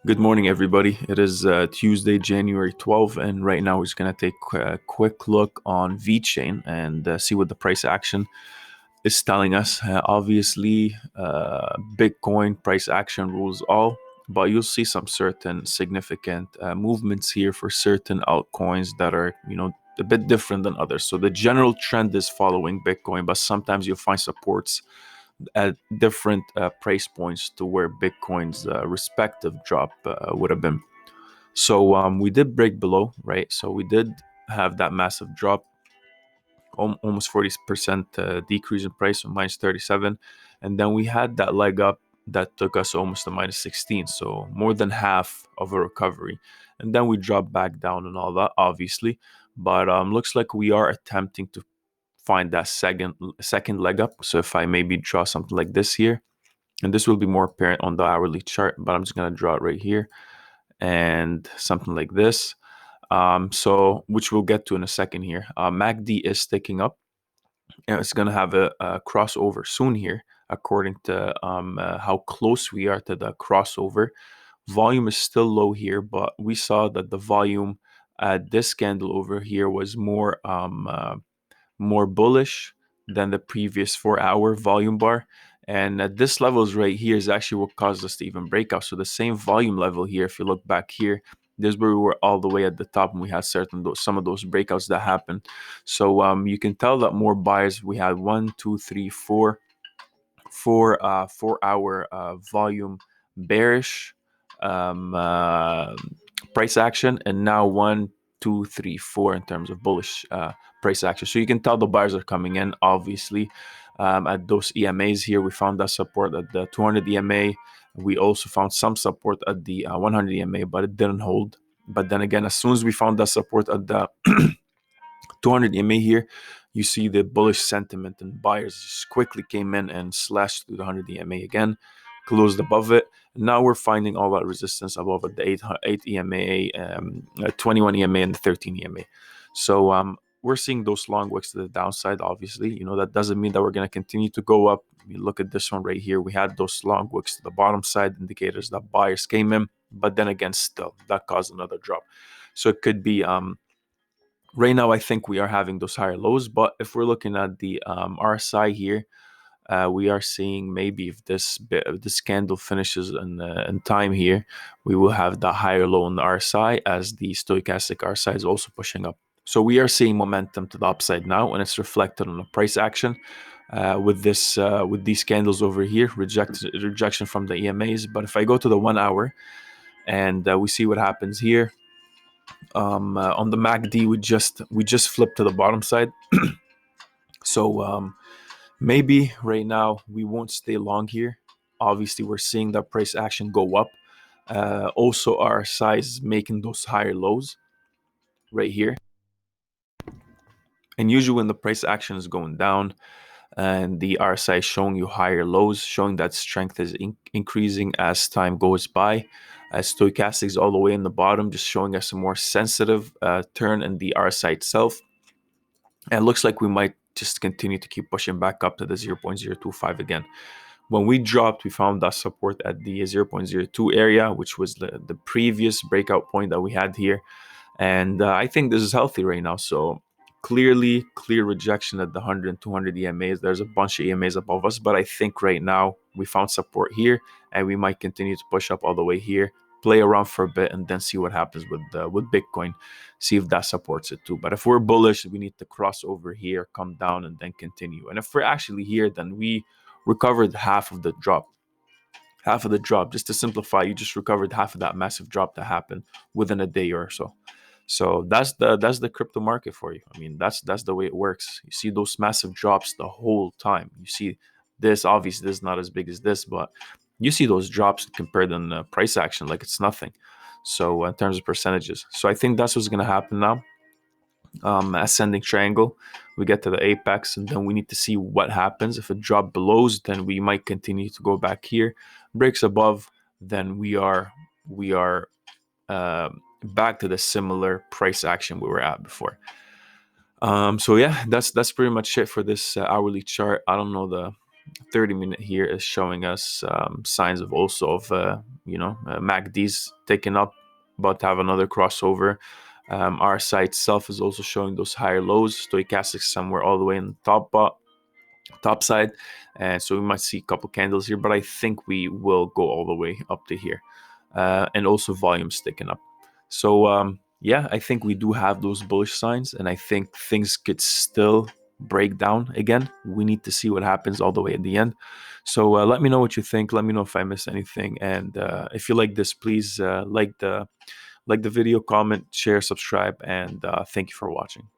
Good morning, everybody. It is Tuesday, January 12th, and right now we're just going to take a quick look on VeChain and see what the price action is telling us. Obviously, Bitcoin price action rules all, but you'll see some certain significant movements here for certain altcoins that are, a bit different than others. So the general trend is following Bitcoin, but sometimes you'll find supports at different price points to where Bitcoin's respective drop would have been. So we did break below, right? So we did have that massive drop, almost 40% decrease in price, so minus 37. And then we had that leg up that took us almost to minus 16. So more than half of a recovery. And then we dropped back down and all that, obviously. But looks like we are attempting to find that second leg up. So if I maybe draw something like this here, and this will be more apparent on the hourly chart, but I'm just going to draw it right here and something like this. So which we'll get to in a second here. MACD is sticking up, and it's going to have a crossover soon here, according to how close we are to the crossover. Volume is still low here, but we saw that the volume at this candle over here was more bullish than the previous 4-hour volume bar. And at this levels right here is actually what caused us to even break out. So the same volume level here, if you look back here, this is where we were all the way at the top, and we had some of those breakouts that happened. So you can tell that more buyers. We had 4-hour volume bearish price action, and now 1, 2, 3, 4 in terms of bullish price action. So you can tell the buyers are coming in, obviously. At those EMAs here, we found that support at the 200 EMA. We also found some support at the 100 EMA, but it didn't hold. But then again, as soon as we found that support at the 200 EMA here, you see the bullish sentiment, and buyers just quickly came in and slashed through the 100 EMA again, closed above it. Now we're finding all that resistance above at the 8 EMA, 21 EMA, and the 13 EMA. So we're seeing those long wicks to the downside. Obviously, that doesn't mean that we're going to continue to go up. You look at this one right here. We had those long wicks to the bottom side, indicators that buyers came in, but then again, still that caused another drop. So it could be right now, I think we are having those higher lows, but if we're looking at the RSI here, we are seeing maybe if this candle finishes in time here, we will have the higher low on the RSI, as the stochastic RSI is also pushing up. So we are seeing momentum to the upside now, and it's reflected on the price action with these candles over here, rejection from the EMAs. But if I go to the 1 hour and we see what happens here. On the MACD, we just flipped to the bottom side. So maybe right now we won't stay long here. Obviously, we're seeing that price action go up. Also, our size making those higher lows right here. And usually when the price action is going down and the RSI is showing you higher lows, showing that strength is increasing as time goes by. Stochastic is all the way in the bottom, just showing us a more sensitive turn in the RSI itself. And it looks like we might just continue to keep pushing back up to the 0.025 again. When we dropped, we found that support at the 0.02 area, which was the previous breakout point that we had here. And I think this is healthy right now. So clear rejection at the 100 and 200 EMAs. There's a bunch of EMAs above us, but I think right now we found support here, and we might continue to push up all the way here, play around for a bit, and then see what happens with Bitcoin, see if that supports it too. But if we're bullish, we need to cross over here, come down, and then continue. And if we're actually here, then we recovered half of the drop. Just to simplify, you just recovered half of that massive drop that happened within a day or so. So that's the crypto market for you. I mean, that's the way it works. You see those massive drops the whole time. You see this, obviously this is not as big as this, but you see those drops compared to the price action like it's nothing. So in terms of percentages, so I think that's what's going to happen now. Ascending triangle, we get to the apex, and then we need to see what happens. If it drop below, then we might continue to go back here. Breaks above, then we are back to the similar price action we were at before. So yeah, that's pretty much it for this hourly chart. I don't know 30-minute here is showing us signs of also of MACDs taking up, about to have another crossover. RSI itself is also showing those higher lows. Stochastic somewhere all the way in the top side, and so we might see a couple candles here, but I think we will go all the way up to here, and also volume sticking up. So yeah, I think we do have those bullish signs, and I think things could still break down again. We need to see what happens all the way at the end. So let me know what you think. Let me know if I missed anything, and if you like this, please like the video, comment, share, subscribe, and thank you for watching.